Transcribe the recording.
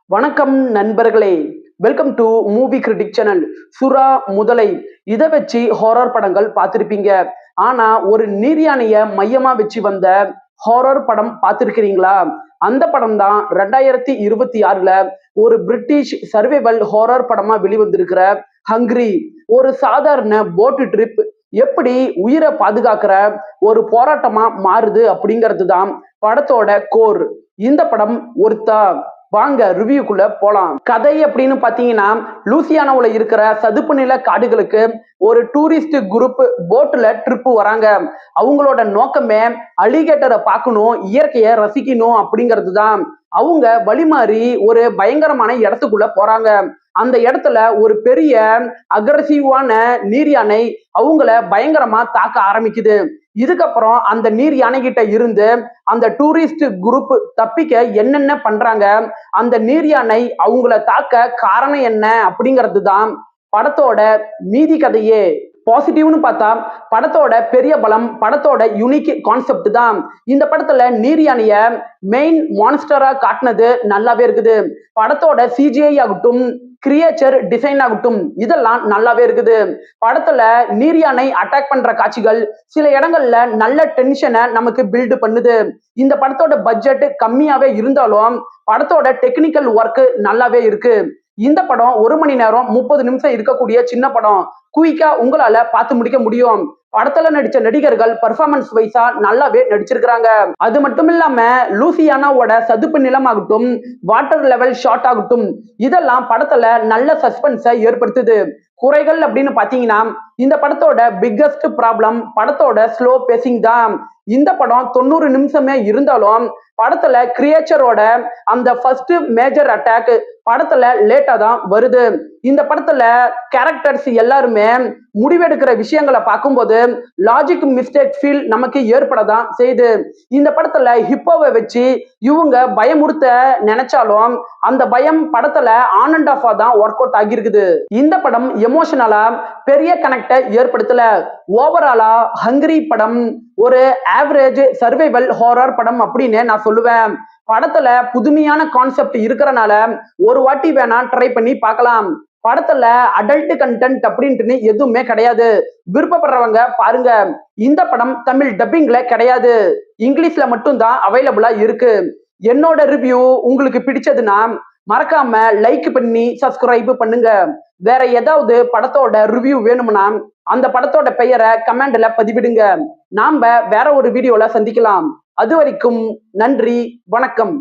வணக்கம் நண்பர்களே, welcome to movie critic channel. சுறா முதலை இதை வச்சு ஹாரர் படங்கள் பார்த்திருப்பீங்க. ஆனா ஒரு நீர்யானைய மையமா வச்சு வந்த ஹாரர் படம் பார்த்திருக்கிறீங்களா? அந்த படம் தான் 2026ல ஒரு பிரிட்டிஷ் சர்வைவல் ஹாரர் படமா வெளிவந்திருக்கிற ஹங்கிரி. ஒரு சாதாரண போட்டு ட்ரிப் எப்படி உயிரை பாதுகாக்கிற ஒரு போராட்டமா மாறுது அப்படிங்கிறது தான் படத்தோட கோர். இந்த படம் ஒருத்தா வாங்க ரிவ்யூக்குள்ள போலாம். கதை அப்படின்னு பாத்தீங்கன்னா, லூசியானாவுல இருக்கிற சதுப்பு நில காடுகளுக்கு ஒரு டூரிஸ்ட் குரூப் போட்ல ட்ரிப் வராங்க. அவங்களோட நோக்கமே அலிகேட்டரை பார்க்கணும், இயற்கையை ரசிக்கணும் அப்படிங்கிறது தான். அவங்க வழிமாறி ஒரு பயங்கரமான இடத்துக்குள்ள போறாங்க. அந்த இடத்துல ஒரு பெரிய அக்ரசிவான நீர் யானை அவங்கள பயங்கரமா தாக்க ஆரம்பிக்குது. இதுக்கப்புறம் அந்த நீர் யானை கிட்ட இருந்து அந்த டூரிஸ்ட் குரூப் தப்பிக்க என்னென்ன பண்றாங்க, அந்த நீர் யானை அவங்கள தாக்க காரணம் என்ன அப்படிங்கிறது தான் படத்தோட மீதி கதையே. பாசிட்டிவ்னு பார்த்தா படத்தோட பெரிய பலம் படத்தோட யூனிக் கான்செப்ட் தான். இந்த படத்துல நீர் யானைய மெயின் மான்ஸ்டரா காட்டினது நல்லாவே இருக்குது. படத்தோட சிஜிஐ ஆகட்டும், கிரியேச்சர் டிசைன் ஆகட்டும், இதெல்லாம் நல்லாவே இருக்குது. படத்துல நீர் யானை அட்டாக் பண்ற காட்சிகள் சில இடங்கள்ல நல்ல டென்ஷனை நமக்கு பில்டு பண்ணுது. இந்த படத்தோட பட்ஜெட் கம்மியாவே இருந்தாலும் படத்தோட டெக்னிக்கல் ஒர்க் நல்லாவே இருக்கு. இந்த படம் 1 மணி நேரம் 30 நிமிஷம் இருக்கக்கூடிய சின்ன படம். குயிக்கா உங்களால பார்த்து முடிக்க முடியும். படத்துல நடிச்ச நடிகர்கள் பர்ஃபார்மன்ஸ் வைஸா நல்லாவே நடிச்சிருக்கிறாங்க. அது மட்டும் இல்லாம லூசியானாவோட சதுப்பு நிலமாகட்டும், வாட்டர் லெவல் ஷாட் ஆகட்டும், இதெல்லாம் படத்துல நல்ல சஸ்பென்ஸை ஏற்படுத்துது. குறைகள் அப்படின்னு பாத்தீங்கன்னா, இந்த படத்தோட பிக்கஸ்ட் ப்ராப்ளம் படத்தோட ஸ்லோ பேசிங் தான். இந்த படம் 90 நிமிஷமே இருந்தாலும் படத்துல கிரியேச்சரோட அந்த ஃபர்ஸ்ட் மேஜர் அட்டாக் படத்துல லேட்டா தான் வருது. இந்த படத்துல கேரக்டர்ஸ் எல்லாருமே முடிவெடுக்கிற விஷயங்களை பார்க்கும்போது லாஜிக் மிஸ்டேக் ஃபீல் நமக்கு ஏற்படதான் செய்யுது. இந்த படத்துல ஹிப்போவை வச்சு இவங்க பயமுறுத்த நினைச்சாலும் அந்த பயம் படத்துல ஆன் அண்ட் ஆஃபா தான் ஒர்க் அவுட் ஆகியிருக்குது. இந்த படம் எமோஷனலா பெரிய கனெக்டை ஏற்படுத்தல. ஓவராலா ஹங்கிரி படம் ஒரு ஆவரேஜ் சர்வைவல் ஹாரர் படம் அப்படின்னு நான் சொல்லுவேன். படத்துல புதுமையான கான்செப்ட் இருக்கிறனால ஒரு வாட்டி வேணா ட்ரை பண்ணி பார்க்கலாம். படத்துல அடல்ட் கண்டென்ட் அப்படின்ட்டு எதுவுமே கிடையாது. விருப்பப்படுறவங்க பாருங்க. இந்த படம் தமிழ் டப்பிங்ல கிடையாது, இங்கிலீஷ்ல மட்டும் தான் அவைலபிளா இருக்கு. என்னோட ரிவ்யூ உங்களுக்கு பிடிச்சதுன்னா மறக்காம லைக் பண்ணி சப்ஸ்கிரைப் பண்ணுங்க. வேற ஏதாவது படத்தோட ரிவ்யூ வேணும்னா அந்த படத்தோட பெயரை கமெண்ட்ல பதிவிடுங்க. நாம வேற ஒரு வீடியோல சந்திக்கலாம். அது வரைக்கும் நன்றி, வணக்கம்.